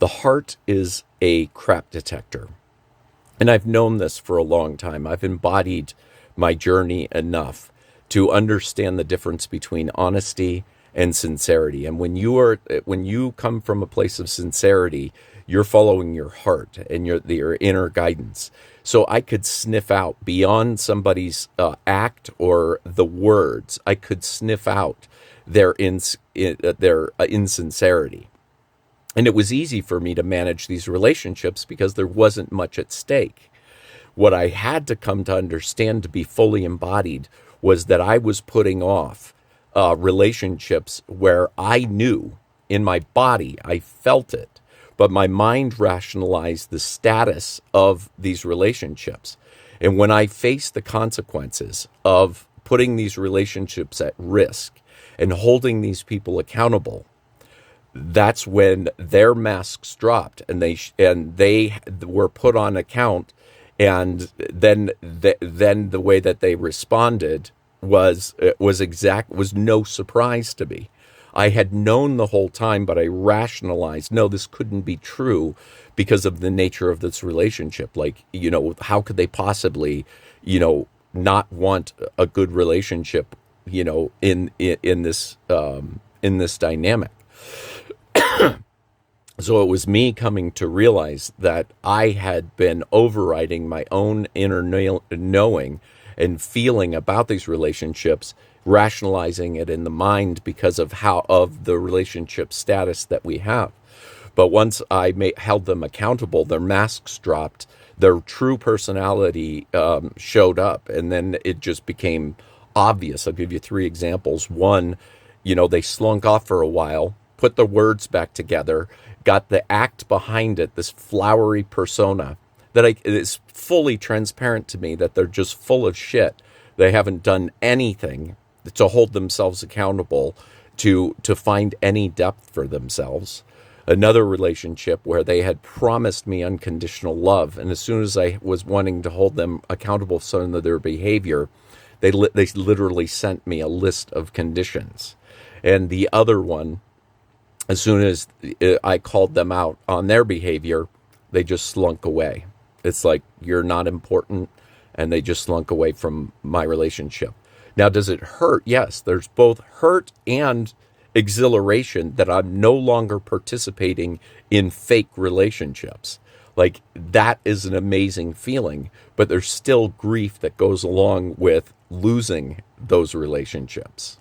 The heart is a crap detector. And I've known this for a long time. I've embodied my journey enough to understand the difference between honesty and sincerity. And when you come from a place of sincerity, you're following your heart and your inner guidance. So I could sniff out beyond somebody's act or the words. I could sniff out their insincerity. And it was easy for me to manage these relationships because there wasn't much at stake. What I had to come to understand to be fully embodied was that I was putting off relationships where I knew in my body, I felt it, but my mind rationalized the status of these relationships. And when I faced the consequences of putting these relationships at risk and holding these people accountable, that's when their masks dropped and they were put on account. And then the way that they responded was no surprise to me. I had known the whole time, but I rationalized, no, this couldn't be true because of the nature of this relationship. Like, how could they possibly, not want a good relationship, in this dynamic. So it was me coming to realize that I had been overriding my own inner knowing and feeling about these relationships, rationalizing it in the mind because of the relationship status that we have. But once I held them accountable, their masks dropped, their true personality showed up, and then it just became obvious. I'll give you 3 examples. One, they slunk off for a while, put the words back together, got the act behind it, this flowery persona that is fully transparent to me that they're just full of shit. They haven't done anything to hold themselves accountable, to find any depth for themselves. Another relationship where they had promised me unconditional love, and as soon as I was wanting to hold them accountable for some of their behavior, they literally sent me a list of conditions. And the other one, as soon as I called them out on their behavior, they just slunk away. It's like, you're not important, and they just slunk away from my relationship. Now, does it hurt? Yes, there's both hurt and exhilaration that I'm no longer participating in fake relationships. Like, that is an amazing feeling, but there's still grief that goes along with losing those relationships.